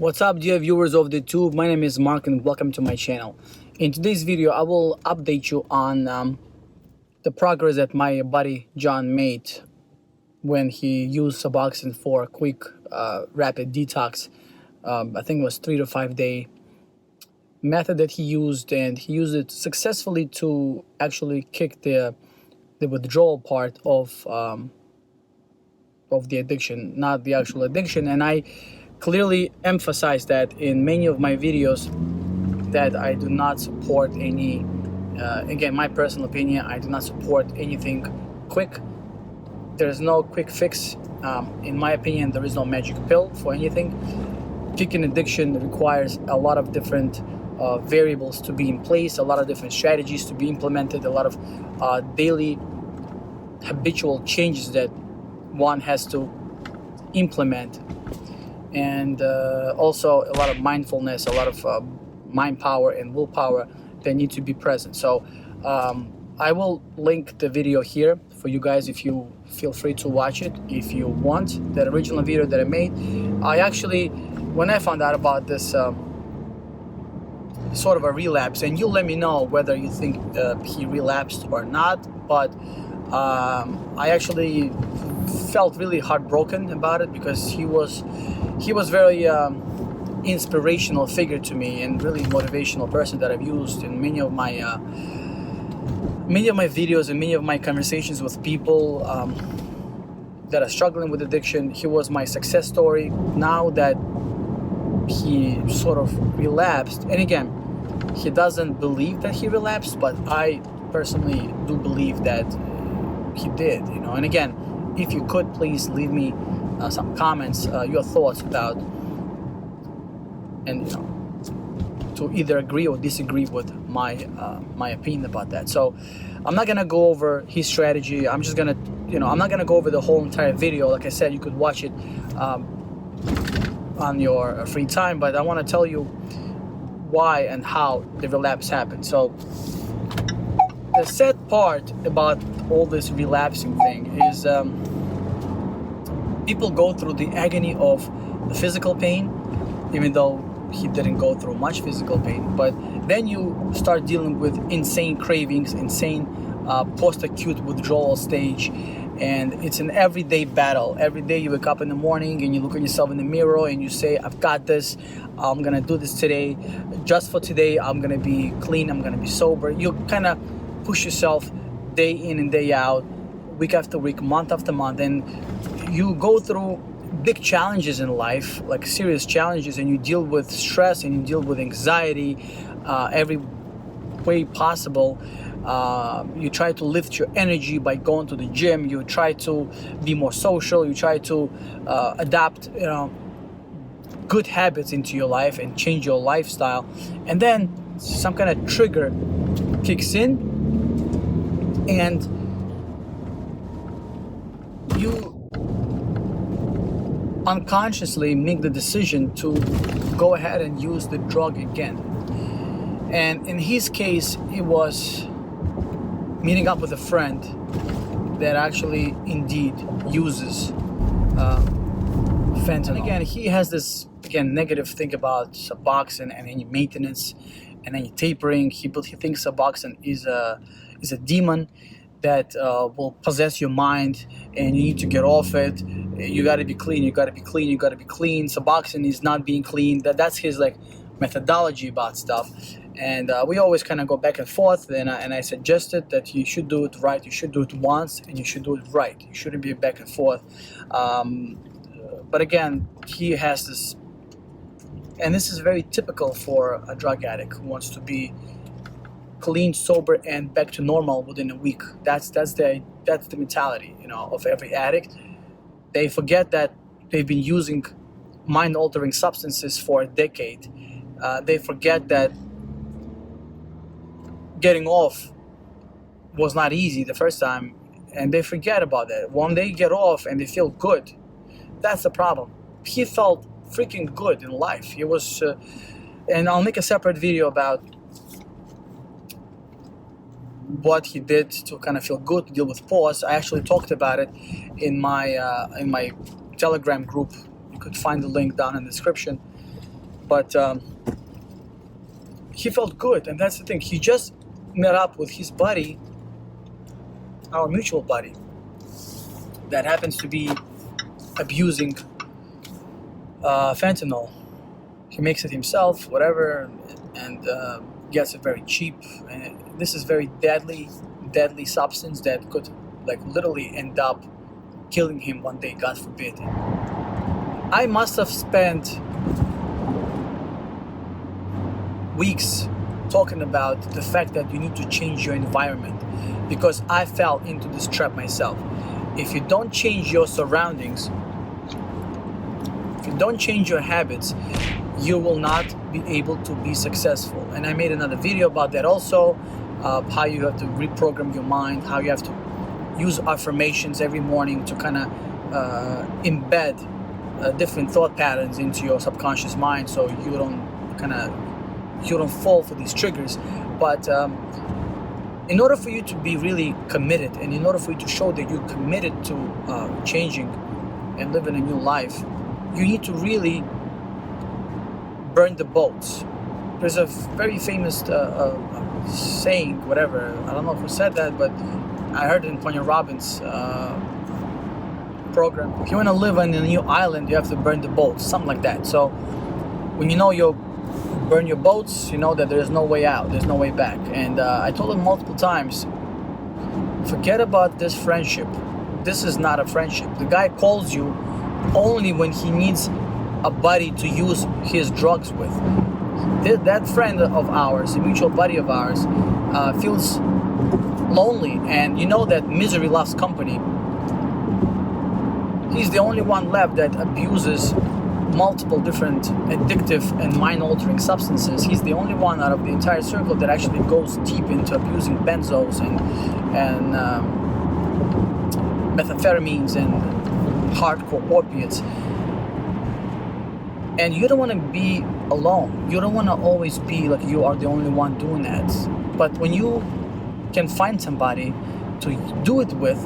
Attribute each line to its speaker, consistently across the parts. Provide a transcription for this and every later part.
Speaker 1: What's up, dear viewers of the tube? My name is Mark and welcome to my channel. In today's video I will update you on the progress that my buddy John made when he used Suboxone for a quick rapid detox. I think it was 3 to 5 day method that he used, and he used it successfully to actually kick the withdrawal part of the addiction, not the actual addiction. And I clearly emphasize that in many of my videos that I do not support any, again, my personal opinion, I do not support anything quick. There's no quick fix. In my opinion, there is no magic pill for anything. Kicking addiction requires a lot of different variables to be in place, a lot of different strategies to be implemented, a lot of daily habitual changes that one has to implement, and also a lot of mindfulness, a lot of mind power and willpower that need to be present. So I will link the video here for you guys if you feel free to watch it if you want. That original video that I made, I actually, when I found out about this sort of a relapse, and you let me know whether you think he relapsed or not, but I actually felt really heartbroken about it, because he was very inspirational figure to me, and really motivational person that I've used in many of my videos and many of my conversations with people that are struggling with addiction. He was my success story. Now that he sort of relapsed, and again, he doesn't believe that he relapsed, but I personally do believe that he did, and again, if you could please leave me some comments, your thoughts about, and to either agree or disagree with my opinion about that. So I'm not gonna go over his strategy. I'm just gonna, I'm not gonna go over the whole entire video. Like I said, you could watch it on your free time, but I want to tell you why and how the relapse happened. So the sad part about all this relapsing thing is people go through the agony of the physical pain, even though he didn't go through much physical pain. But then you start dealing with insane cravings, insane post-acute withdrawal stage, and it's an everyday battle. Every day you wake up in the morning and you look at yourself in the mirror and you say, I've got this, I'm gonna do this today, just for today, I'm gonna be clean, I'm gonna be sober. You kind of push yourself day in and day out, week after week, month after month, and you go through big challenges in life, like serious challenges, and you deal with stress and you deal with anxiety every way possible. You try to lift your energy by going to the gym, you try to be more social, you try to adapt good habits into your life and change your lifestyle, and then some kind of trigger kicks in and you unconsciously make the decision to go ahead and use the drug again. And in his case, it was meeting up with a friend that actually indeed uses fentanyl. And again, he has this negative thing about Suboxone and any maintenance and any tapering. He thinks Suboxone is a demon that will possess your mind, and you need to get off it. You got to be clean, you got to be clean, you got to be clean. Suboxone is not being clean. That's his methodology about stuff. And we always kind of go back and forth, and I suggested that you should do it right. You should do it once, and you should do it right. You shouldn't be back and forth. But again, he has this, and this is very typical for a drug addict who wants to be clean, sober, and back to normal within a week. That's the mentality, of every addict. They forget that they've been using mind-altering substances for a decade. They forget that getting off was not easy the first time, and they forget about that. When they get off and they feel good, that's the problem. He felt freaking good in life. He was, and I'll make a separate video about what he did to kind of feel good, to deal with pause. I actually talked about it in my Telegram group. You could find the link down in the description. But he felt good, and that's the thing. He just met up with his buddy, our mutual buddy, that happens to be abusing fentanyl. He makes it himself, whatever, and gets it very cheap. And this is very deadly substance that could like literally end up killing him one day, God forbid. I must have spent weeks talking about the fact that you need to change your environment, because I fell into this trap myself. If you don't change your surroundings, if you don't change your habits, you will not be able to be successful. And I made another video about that also, how you have to reprogram your mind, how you have to use affirmations every morning to kind of embed different thought patterns into your subconscious mind, so you don't fall for these triggers. But in order for you to be really committed, and in order for you to show that you're committed to changing and living a new life, you need to really burn the boats. There's a very famous saying, whatever, I don't know who said that, but I heard it in Tony Robbins' program. If you want to live on a new island, you have to burn the boats, something like that. So when you know you burn your boats, you know that there's no way out, there's no way back. And I told him multiple times, forget about this friendship. This is not a friendship. The guy calls you only when he needs a buddy to use his drugs with. That friend of ours, a mutual buddy of ours, feels lonely, and you know that misery loves company. He's the only one left that abuses multiple different addictive and mind-altering substances. He's the only one out of the entire circle that actually goes deep into abusing benzos and methamphetamines and hardcore opiates. And you don't want to be alone. You don't want to always be like you are the only one doing that. But when you can find somebody to do it with,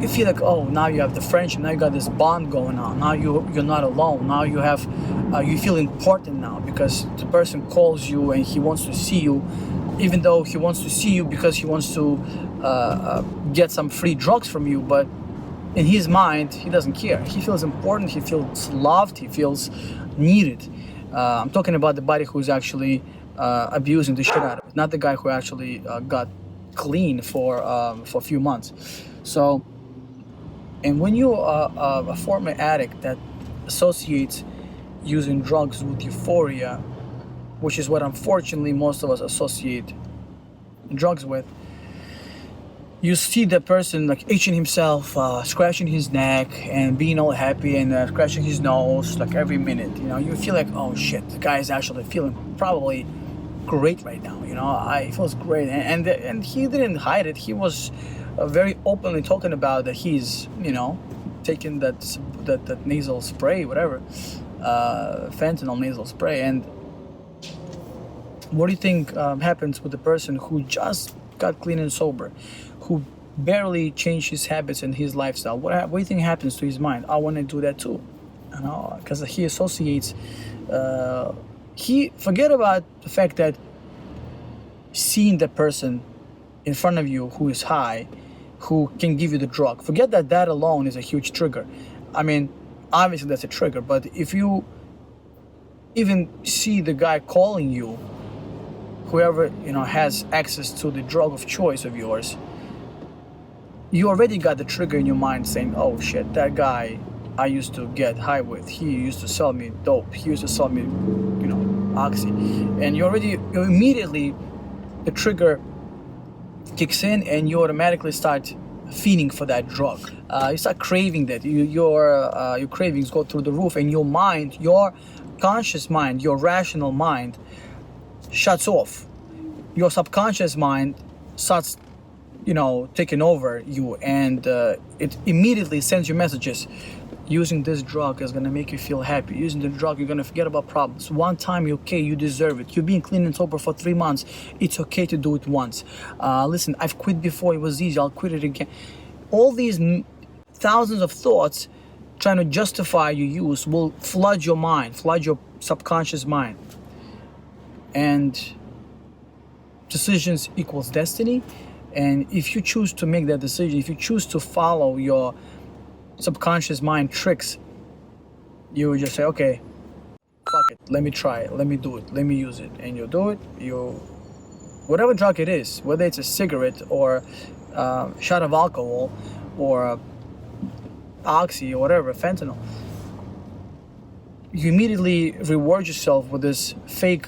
Speaker 1: you feel like, oh, now you have the friendship, now you got this bond going on, now you're not alone, now you have you feel important now, because the person calls you and he wants to see you, even though he wants to see you because he wants to get some free drugs from you. But in his mind, he doesn't care. He feels important, he feels loved, he feels needed. I'm talking about the buddy who's actually abusing the shit out of it, not the guy who actually got clean for a few months. So, and when you are a former addict that associates using drugs with euphoria, which is what unfortunately most of us associate drugs with, you see the person like itching himself, scratching his neck and being all happy, and scratching his nose like every minute. You know, you feel like, oh shit, the guy is actually feeling probably great right now. You know, he feels great, and he didn't hide it. He was very openly talking about that he's, you know, taking that nasal spray, whatever, fentanyl nasal spray. And what do you think happens with the person who just got clean and sober, who barely changed his habits and his lifestyle? What do you think happens to his mind? I want to do that too, you know, because he associates. He forget about the fact that seeing the person in front of you who is high, who can give you the drug. Forget that alone is a huge trigger. I mean, obviously that's a trigger, but if you even see the guy calling you, whoever, you know, has access to the drug of choice of yours, you already got the trigger in your mind saying, oh shit, that guy I used to get high with, he used to sell me dope, he used to sell me, you know, oxy. And you immediately, the trigger kicks in and you automatically start feeding for that drug. You start craving that. Your cravings go through the roof, and your mind, your conscious mind, your rational mind shuts off. Your subconscious mind starts, you know, taking over you, and it immediately sends you messages. Using this drug is gonna make you feel happy. Using the drug, you're gonna forget about problems. One time, you're okay, you deserve it. You've been clean and sober for 3 months. It's okay to do it once. Listen, I've quit before, it was easy, I'll quit it again. All these thousands of thoughts trying to justify your use will flood your mind, flood your subconscious mind. and decisions equals destiny. And if you choose to make that decision, if you choose to follow your subconscious mind tricks, you will just say, okay, fuck it, let me try it, let me do it, let me use it. And you do it, whatever drug it is, whether it's a cigarette or a shot of alcohol or oxy or whatever, fentanyl, you immediately reward yourself with this fake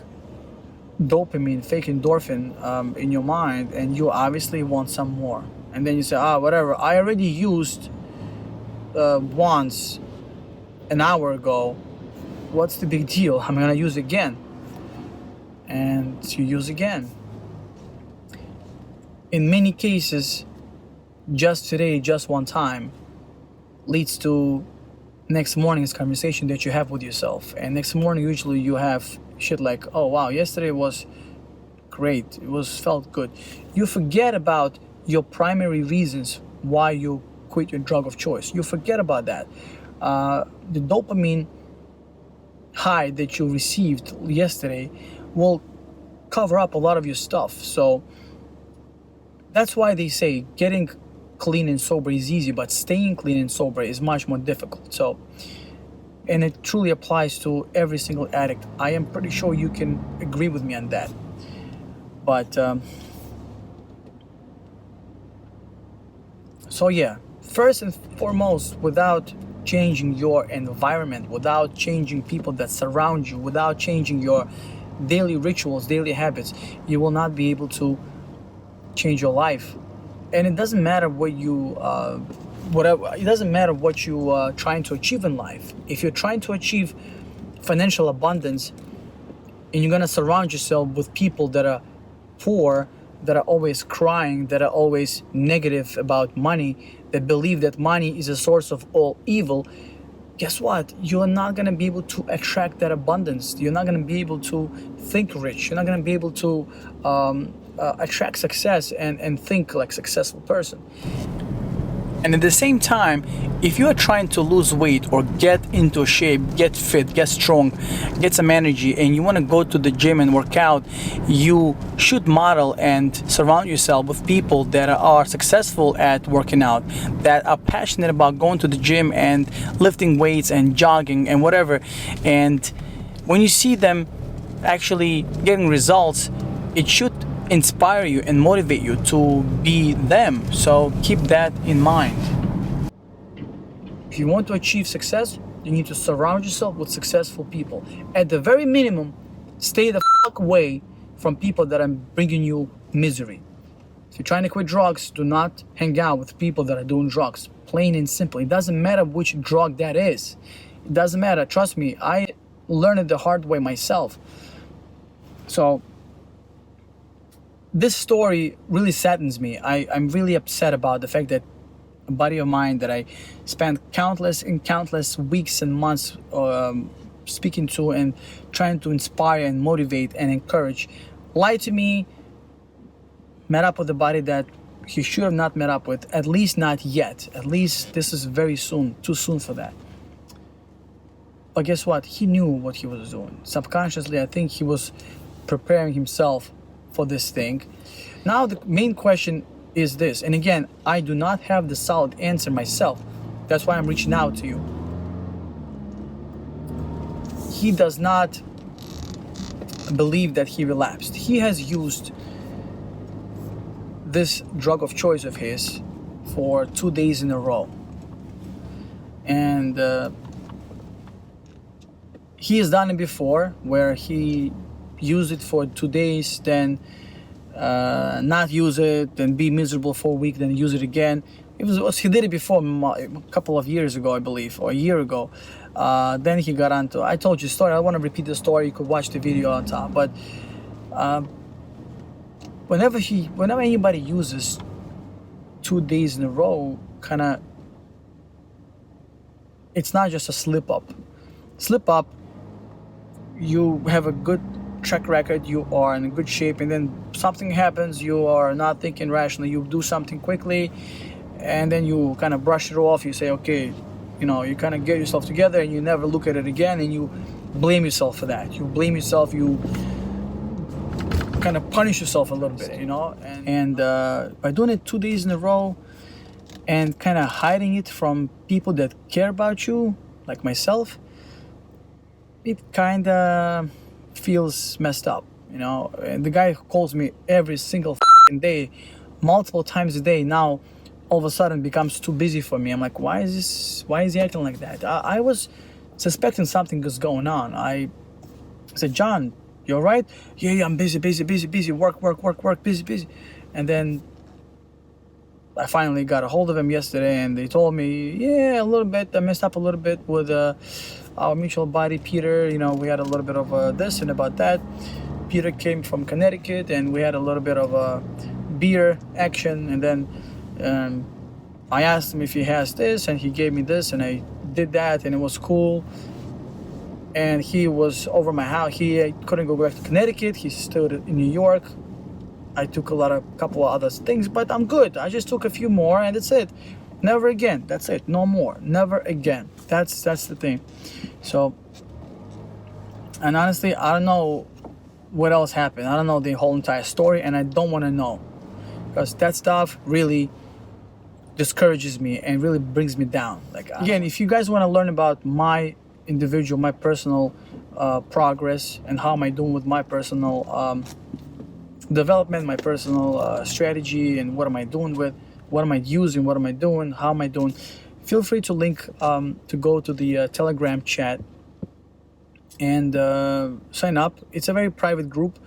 Speaker 1: dopamine, fake endorphin in your mind, and you obviously want some more. And then you say, whatever, I already used once an hour ago, what's the big deal? I'm gonna use again. And you use again. In many cases, just today, just one time leads to next morning's conversation that you have with yourself. And next morning, usually you have shit like, oh wow, yesterday was great, felt good. You forget about your primary reasons why you quit your drug of choice. You forget about that. The dopamine high that you received yesterday will cover up a lot of your stuff. So that's why they say getting clean and sober is easy, but staying clean and sober is much more difficult. So, and it truly applies to every single addict. I am pretty sure you can agree with me on that. But so yeah, first and foremost, without changing your environment, without changing people that surround you, without changing your daily rituals, daily habits, you will not be able to change your life. And it doesn't matter what you it doesn't matter what you are trying to achieve in life. If you're trying to achieve financial abundance and you're going to surround yourself with people that are poor, that are always crying, that are always negative about money, that believe that money is a source of all evil, guess what? You're not going to be able to attract that abundance. You're not going to be able to think rich. You're not going to be able to attract success and think like a successful person. And at the same time, if you are trying to lose weight or get into shape, get fit, get strong, get some energy, and you want to go to the gym and work out, you should model and surround yourself with people that are successful at working out, that are passionate about going to the gym and lifting weights and jogging and whatever. And when you see them actually getting results, it should inspire you and motivate you to be them. So keep that in mind. If you want to achieve success, you need to surround yourself with successful people. At the very minimum, stay the fuck away from people that are bringing you misery. If you're trying to quit drugs, do not hang out with people that are doing drugs. Plain and simple. It doesn't matter which drug that is. It doesn't matter. Trust me, I learned it the hard way myself. So this story really saddens me. I'm really upset about the fact that a buddy of mine that I spent countless weeks and months speaking to and trying to inspire and motivate and encourage lied to me, met up with a body that he should have not met up with, at least not yet. At least this is very soon, too soon for that. But guess what? He knew what he was doing. Subconsciously, I think he was preparing himself for this thing. Now the main question is this, and again, I do not have the solid answer myself. That's why I'm reaching out to you. He does not believe that he relapsed. He has used this drug of choice of his for 2 days in a row, and he has done it before, where he used it for 2 days, then not use it, then be miserable for a week, then use it again. He did it before a couple of years ago, I believe, or a year ago. Then he got onto, I told you the story, I don't want to repeat the story, you could watch the video on top, but whenever anybody uses 2 days in a row, it's not just a slip up. You have a good track record, you are in good shape, and then something happens, you are not thinking rationally, you do something quickly, and then you kind of brush it off. You say, okay, you kind of get yourself together, and you never look at it again, and you blame yourself for that. You blame yourself, you kind of punish yourself a little bit, you know. And by doing it 2 days in a row and kind of hiding it from people that care about you, like myself, it kind of feels messed up, you know. And the guy who calls me every single day, multiple times a day, now all of a sudden becomes too busy for me. I'm like, why is he acting like that? I was suspecting something was going on. I said, John, you all right? Yeah, I'm busy, work, busy. And then I finally got a hold of him yesterday, and they told me, yeah, a little bit, I messed up a little bit with our mutual buddy, Peter. You know, we had a little bit of this and about that. Peter came from Connecticut, and we had a little bit of a beer action, and then I asked him if he has this, and he gave me this, and I did that, and it was cool. And he was over my house. He couldn't go back to Connecticut. He stood in New York. I took a couple of other things, but I'm good. I just took a few more, and that's it. Never again. That's it. No more. Never again. That's the thing. So, and honestly, I don't know what else happened. I don't know the whole entire story, and I don't want to know, because that stuff really discourages me and really brings me down. Like, again, if you guys want to learn about my individual, my personal progress, and how am I doing with my personal development, my personal strategy, and what am I doing with, what am I using, what am I doing, how am I doing, feel free to link to go to the Telegram chat and sign up. It's a very private group.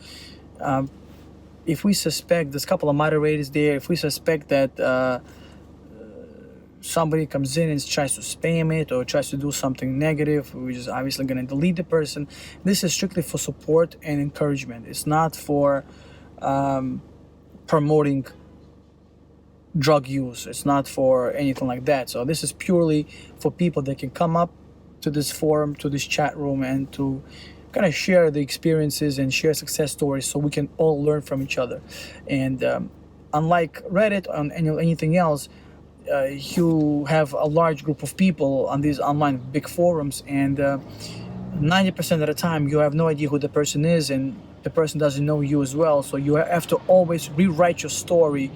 Speaker 1: If we suspect, there's a couple of moderators there, if we suspect that somebody comes in and tries to spam it or tries to do something negative, we're just obviously going to delete the person. This is strictly for support and encouragement. It's not for promoting drug use. It's not for anything like that. So this is purely for people that can come up to this forum, to this chat room, and to kind of share the experiences and share success stories, so we can all learn from each other. And unlike Reddit or anything else, you have a large group of people on these online big forums, and 90% of the time you have no idea who the person is, and the person doesn't know you as well. So you have to always rewrite your story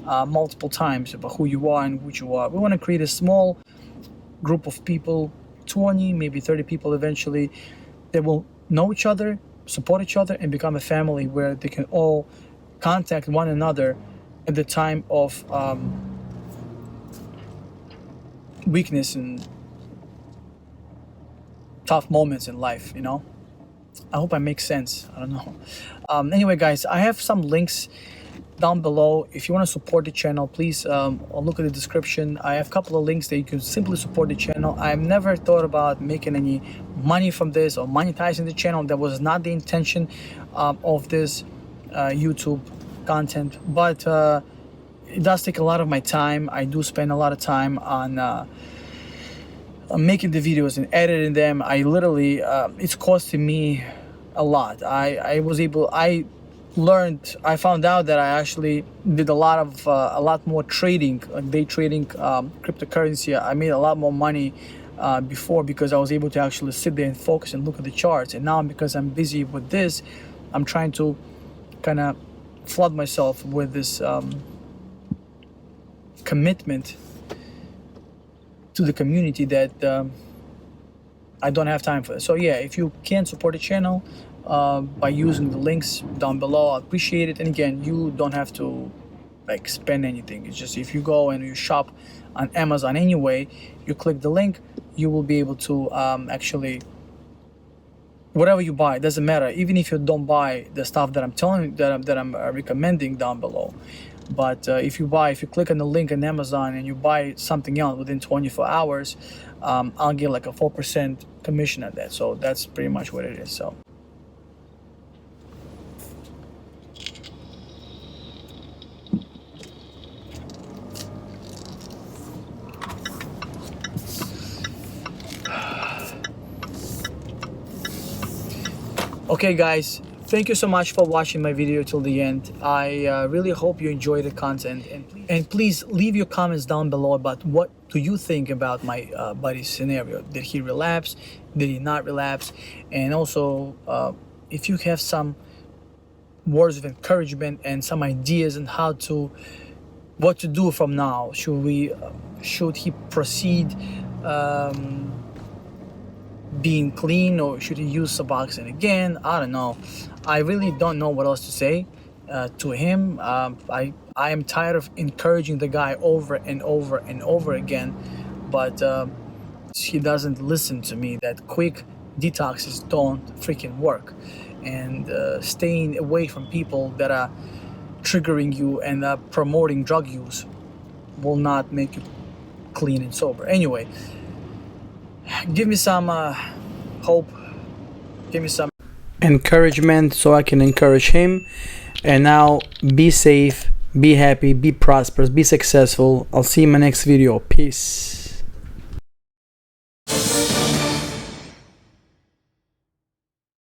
Speaker 1: multiple times about who you are and what you are. We want to create a small group of people, 20, maybe 30 people eventually, that will know each other, support each other, and become a family where they can all contact one another at the time of weakness and tough moments in life, you know. I hope I make sense. I don't know. Anyway, guys, I have some links down below. If you want to support the channel, please look at the description. I have a couple of links that you can simply support the channel. I've never thought about making any money from this or monetizing the channel. That was not the intention of this YouTube content, but it does take a lot of my time. I do spend a lot of time on making the videos and editing them. I literally, it's costing me a lot. I found out that I actually did a lot more trading, like day trading, cryptocurrency. I made a lot more money before, because I was able to actually sit there and focus and look at the charts. And now, because I'm busy with this, I'm trying to kind of flood myself with this commitment to the community that I don't have time for this. So yeah, if you can support the channel by using the links down below, I appreciate it. And again, you don't have to like spend anything. It's just, if you go and you shop on Amazon anyway, you click the link, you will be able to actually, whatever you buy, it doesn't matter. Even if you don't buy the stuff that I'm telling you, that I'm recommending down below, but if you click on the link on Amazon and you buy something else within 24 hours, I'll get like a 4% commission on that. So that's pretty much what it is. So okay, guys, thank you so much for watching my video till the end. I really hope you enjoy the content, and please leave your comments down below about what do you think about my buddy's scenario. Did he relapse? Did he not relapse? And also, if you have some words of encouragement and some ideas on what to do from now. Should he proceed being clean, or should he use Suboxone again? I don't know. I really don't know what else to say to him. I am tired of encouraging the guy over and over and over again, but he doesn't listen to me. That quick detoxes don't freaking work, and staying away from people that are triggering you and promoting drug use will not make you clean and sober. Anyway, give me some hope, give me some encouragement so I can encourage him. And now, be safe, be happy, be prosperous, be successful. I'll see you in my next video. Peace.